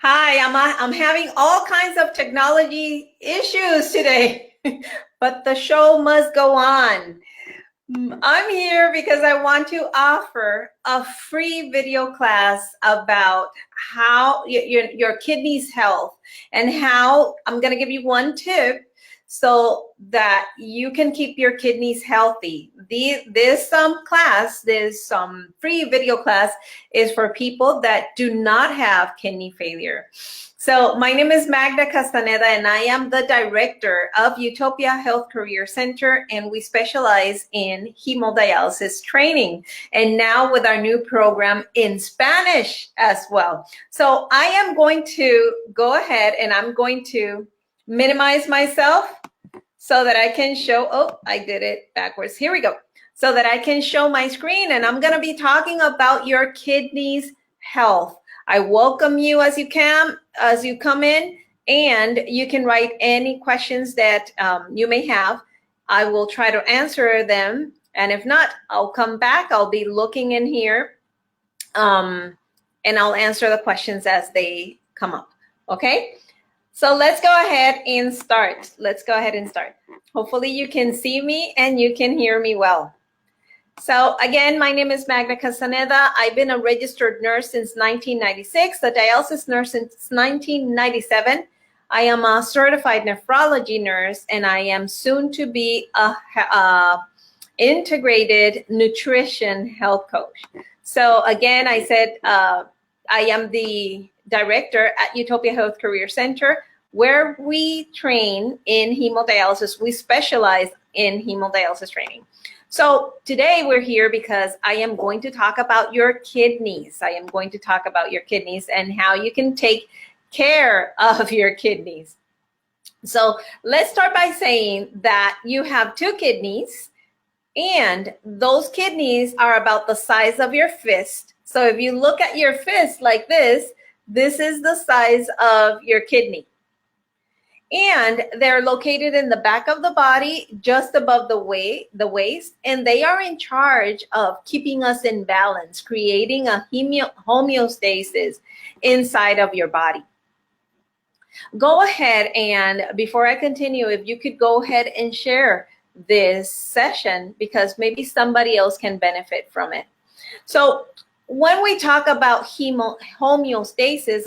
Hi, I'm having all kinds of technology issues today, but the show must go on. I'm here because I want to offer a free video class about how your kidneys health and how I'm going to give you one tip so that you can keep your kidneys healthy. This class, this free video class is for people that do not have kidney failure. So my name is Magda Castaneda, and I am the director of Utopia Health Career Center, and we specialize in hemodialysis training, and now with our new program in Spanish as well. So I am going to go ahead and I'm going to minimize myself so that I can show, oh, I did it backwards. Here we go. So that I can show my screen, and I'm going to be talking about your kidneys health. I welcome you as you come in, and you can write any questions that you may have. I will try to answer them, and if not, I'll come back. I'll be looking in here, and I'll answer the questions as they come up. Okay, so let's go ahead and start. Hopefully you can see me and you can hear me well. So again, my name is Magda Castaneda. I've been a registered nurse since 1996, a dialysis nurse since 1997. I am a certified nephrology nurse, and I am soon to be a integrated nutrition health coach. So again, I said I am the director at Utopia Health Career Center, where we train in hemodialysis. We specialize in hemodialysis training. So today we're here because I am going to talk about your kidneys. and how you can take care of your kidneys. So let's start by saying that you have two kidneys, and those kidneys are about the size of your fist. So if you look at your fist like this is the size of your kidney. And they're located in the back of the body, just above the waist, and they are in charge of keeping us in balance, creating a homeostasis inside of your body. Go ahead, and before I continue, if you could go ahead and share this session, because maybe somebody else can benefit from it. So when we talk about homeostasis,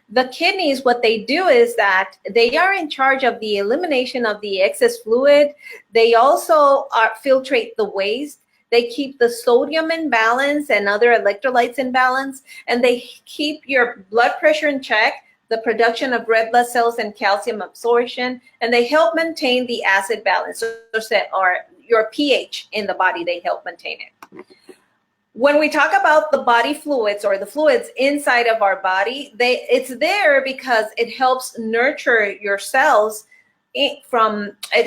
the kidneys, what they do is that they are in charge of the elimination of the excess fluid. They also filtrate the waste. They keep the sodium in balance and other electrolytes in balance, and they keep your blood pressure in check, the production of red blood cells and calcium absorption, and they help maintain the acid balance, or your pH in the body. They help maintain it. When we talk about the body fluids, or the fluids inside of our body, it's there because it helps nurture your cells. It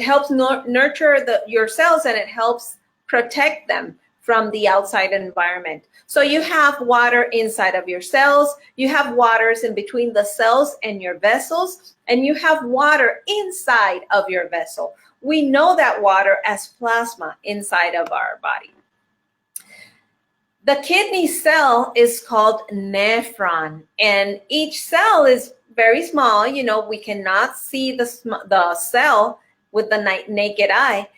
helps nurture your cells, and it helps protect them from the outside environment. So you have water inside of your cells, you have waters in between the cells and your vessels, and you have water inside of your vessel. We know that water as plasma inside of our body. The kidney cell is called nephron, and each cell is very small. We cannot see the cell with the naked eye,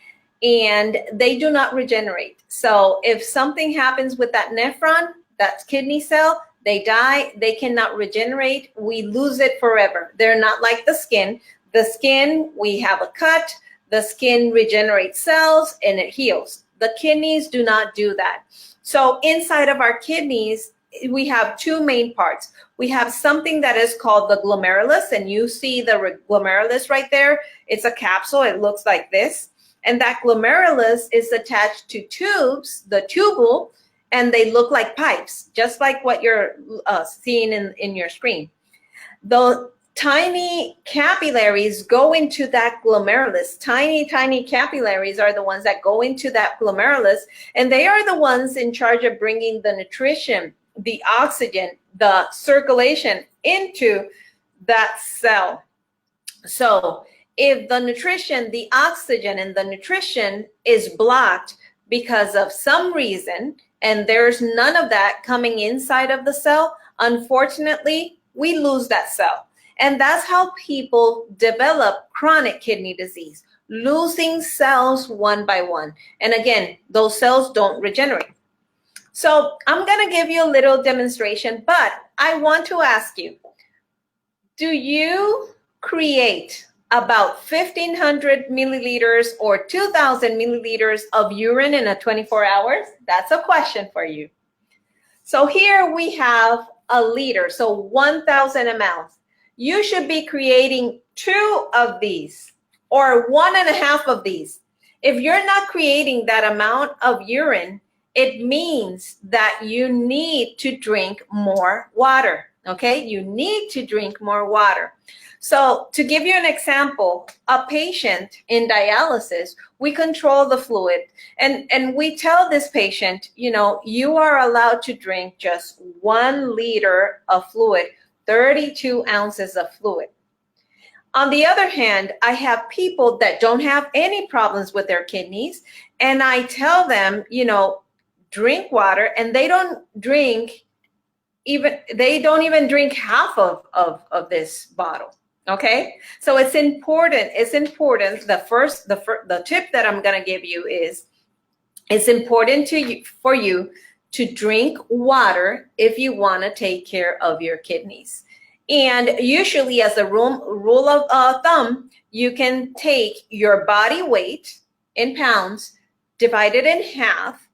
and they do not regenerate. So if something happens with that nephron, that kidney cell, they die, they cannot regenerate, we lose it forever. They're not like the skin. The skin, we have a cut, the skin regenerates cells and it heals. The kidneys do not do that. So inside of our kidneys, we have two main parts. We have something that is called the glomerulus, and you see the glomerulus right there. It's a capsule. It looks like this. And that glomerulus is attached to tubes, the tubule, and they look like pipes, just like what you're seeing in your screen. The tiny capillaries go into that glomerulus. Tiny capillaries are the ones that go into that glomerulus, and they are the ones in charge of bringing the nutrition, the oxygen, the circulation into that cell. So if the nutrition, the oxygen and the nutrition is blocked because of some reason, and there's none of that coming inside of the cell, unfortunately, we lose that cell. And that's how people develop chronic kidney disease, losing cells one by one. And again, those cells don't regenerate. So I'm going to give you a little demonstration, but I want to ask you, do you create about 1,500 milliliters or 2,000 milliliters of urine in a 24 hours? That's a question for you. So here we have a liter, so 1,000 ml. You should be creating 2 of these or 1.5 of these. If you're not creating that amount of urine, it means that you need to drink more water, okay? You need to drink more water. So to give you an example, a patient in dialysis, we control the fluid and we tell this patient, you know, you are allowed to drink just 1 liter of fluid, 32 ounces of fluid. On the other hand, I have people that don't have any problems with their kidneys, and I tell them, you know, drink water, and they don't even drink half of this bottle. Okay, so it's important. The tip that I'm gonna give you is, it's important for you to drink water if you want to take care of your kidneys. And usually, as a rule of thumb, you can take your body weight in pounds, divide it in half,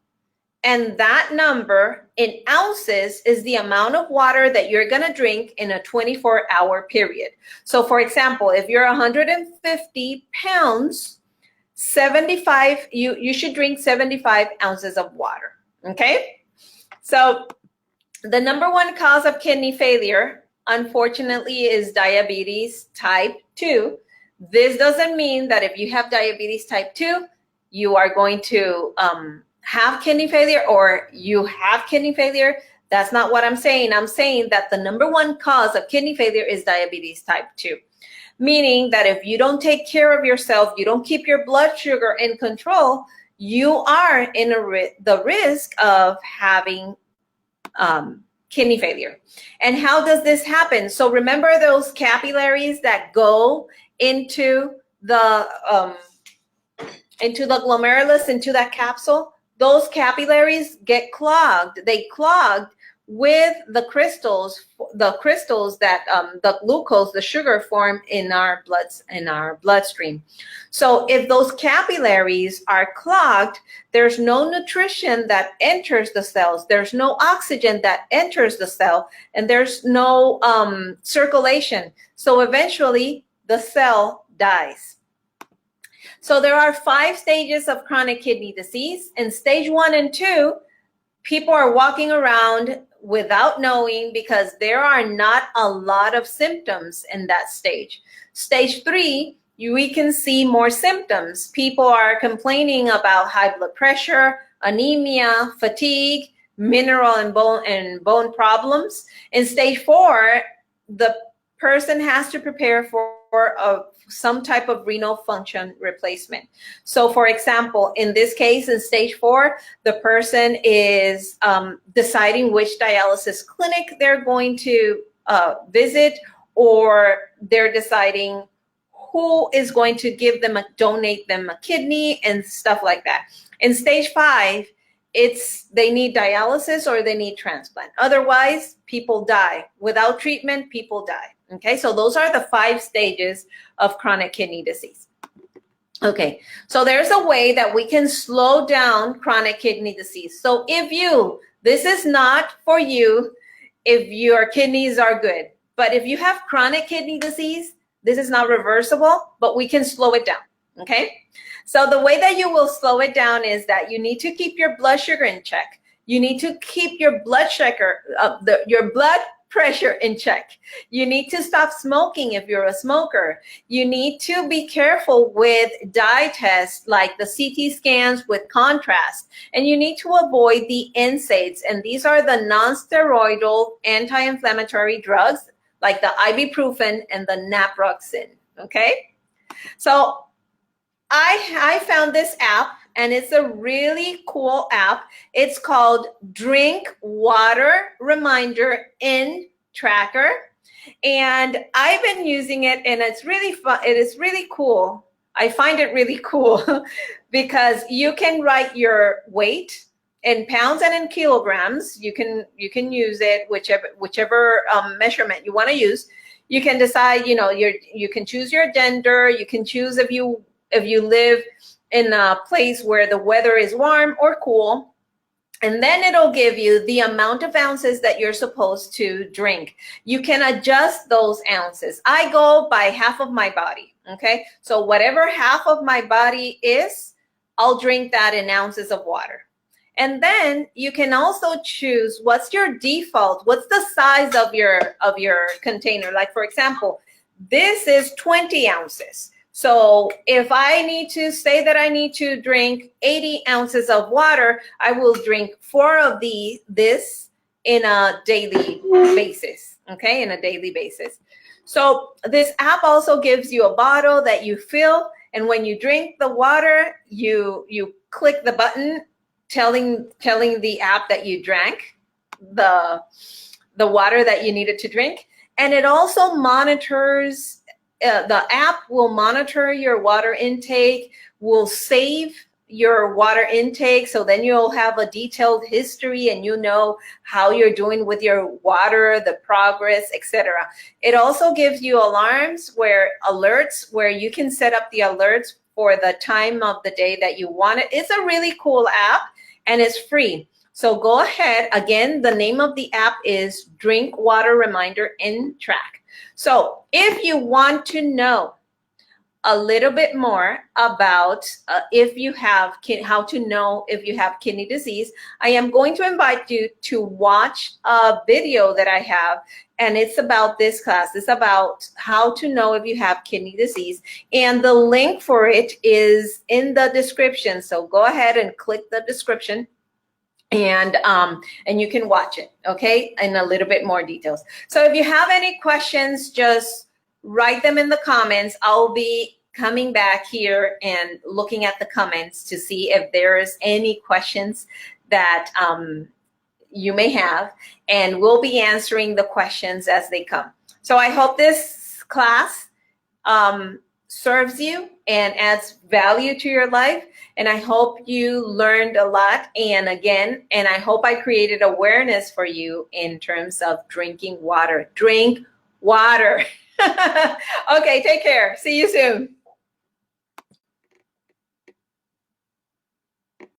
and that number in ounces is the amount of water that you're going to drink in a 24-hour period. So for example, if you're 150 pounds, you should drink 75 ounces of water. Okay? So the number 1 cause of kidney failure, unfortunately, is diabetes type 2. This doesn't mean that if you have diabetes type 2, you are going to have kidney failure or you have kidney failure. That's not what I'm saying. I'm saying that the number 1 cause of kidney failure is diabetes type 2. Meaning that if you don't take care of yourself, you don't keep your blood sugar in control, you are in the risk of having kidney failure. And how does this happen? So remember those capillaries that go into the glomerulus, into that capsule? Those capillaries get clogged. They clogged with the crystals that the glucose, the sugar form in our bloodstream. So if those capillaries are clogged, there's no nutrition that enters the cells. There's no oxygen that enters the cell, and there's no circulation. So eventually the cell dies. So there are 5 stages of chronic kidney disease. In stage 1 and 2, people are walking around without knowing because there are not a lot of symptoms in that stage. Stage 3, we can see more symptoms. People are complaining about high blood pressure, anemia, fatigue, mineral and bone problems. In stage 4, the person has to prepare for some type of renal function replacement. So for example, in this case, in stage 4, the person is deciding which dialysis clinic they're going to visit, or they're deciding who is going to donate them a kidney and stuff like that. In stage 5, they need dialysis or they need transplant. Otherwise, people die. Without treatment, people die. Okay, so those are the 5 stages of chronic kidney disease. Okay, so there's a way that we can slow down chronic kidney disease. So this is not for you if your kidneys are good, but if you have chronic kidney disease, this is not reversible, but we can slow it down. Okay, so the way that you will slow it down is that you need to keep your blood sugar in check. You need to keep your blood sugar, your blood pressure in check. You need to stop smoking if you're a smoker. You need to be careful with dye tests like the CT scans with contrast. And you need to avoid the NSAIDs. And these are the non-steroidal anti-inflammatory drugs like the ibuprofen and the naproxen. Okay? So I found this app, and it's a really cool app. It's called Drink Water Reminder in Tracker. And I've been using it, and it's really fun. It is really cool. I find it really cool because you can write your weight in pounds and in kilograms. You can use it whichever measurement you want to use. You can decide, you can choose your gender. You can choose if you live in a place where the weather is warm or cool. And then it'll give you the amount of ounces that you're supposed to drink. You can adjust those ounces. I go by half of my body, okay? So whatever half of my body is, I'll drink that in ounces of water. And then you can also choose what's your default, what's the size of your container. Like, for example, this is 20 ounces. So if I need to say that I need to drink 80 ounces of water, I will drink 4 of this in a daily basis, okay, in a daily basis. So this app also gives you a bottle that you fill, and when you drink the water, you click the button telling the app that you drank the water that you needed to drink, and it also monitors. The app will monitor your water intake, will save your water intake, so then you'll have a detailed history and you know how you're doing with your water, the progress, etc. It also gives you alarms alerts where you can set up the alerts for the time of the day that you want it. It's a really cool app and it's free. So go ahead. Again, the name of the app is Drink Water Reminder in Track. So if you want to know a little bit more about how to know if you have kidney disease, I am going to invite you to watch a video that I have, and it's about this class. It's about how to know if you have kidney disease, and the link for it is in the description. So go ahead and click the description. And you can watch it, okay, in a little bit more details. So if you have any questions, just write them in the comments. I'll be coming back here and looking at the comments to see if there's any questions that you may have, and we'll be answering the questions as they come. So I hope this class serves you and adds value to your life. And I hope you learned a lot. And I hope I created awareness for you in terms of drinking water. Drink water. Okay, take care. See you soon.